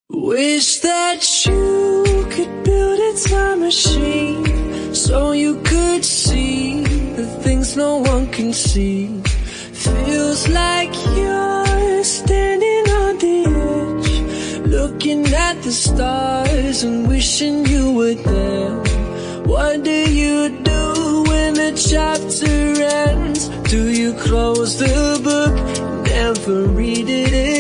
Wish that you could build a time machine so you could see the things no one can see. Feels like you're standing on the edge, looking at the stars and wishing you were there. What do you do when the chapter ends? Do you close the book, never read it again?